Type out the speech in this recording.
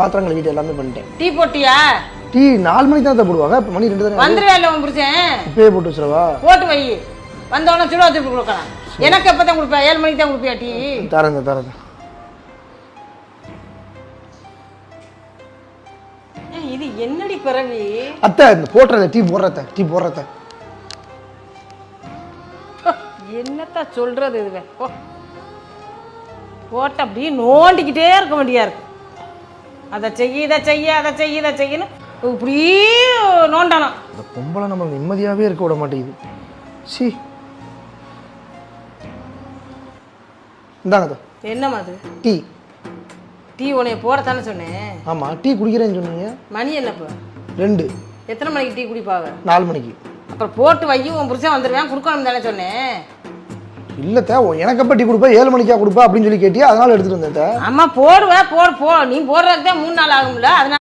பாத்திரம் கழுவிட்டு எல்லாமே பண்ணிட்டேன். டீ போட்டியா? டீ 4 மணிக்கு தான் போடுவாங்க. இப்போ மணி 2 தானே. வந்துருவே இல்லை உன் புருஷன். இப்பயே போட்டு வச்சிடவா? போட்டு வை. வந்தவொடனே சுட வச்சு கொடுக்கலாம். எனக்கு எப்போ தான் கொடுப்பேன்? 7 மணிக்கு தான் கொடுப்பியா டீ? தரேன். இது என்னடி பிறவி? அத்தை இந்த போடுறத டீ போடுறத என்னத்த சொல்றது இதுவே? போட்ட அப்படியே நோண்டிக்கிட்டே இருக்க வேண்டியா இருக்கு. அதை செய்யன்னு இப்படியே நோண்டணும். இந்த பொம்பளை நம்ம நிம்மதியாகவே இருக்க விட மாட்டேங்குது. சி இந்தாங்க. என்னம்மா அது? டீ உன்னைய போடத்தானே சொன்னேன். ஆமாம், டீ குடிக்கிறேன்னு சொன்னீங்க. மணி என்னப்போ? 2. எத்தனை மணிக்கு டீ குடிப்பாங்க? 4 மணிக்கு. அப்புறம் போட்டு வை, உன் புருஷன் வந்துடுவேன், கொடுக்கணும் தானே சொன்னேன். இல்லத்த, எனக்கு எப்போ டீ கொடுப்பா? 7 மணிக்கா கொடுப்பா அப்படின்னு சொல்லி கேட்டியா, அதனால எடுத்துட்டு வந்தேன். அம்மா போடுவேன், போ நீ போடுறதுக்கு தான் 3 நாள் ஆகும்ல, அதனால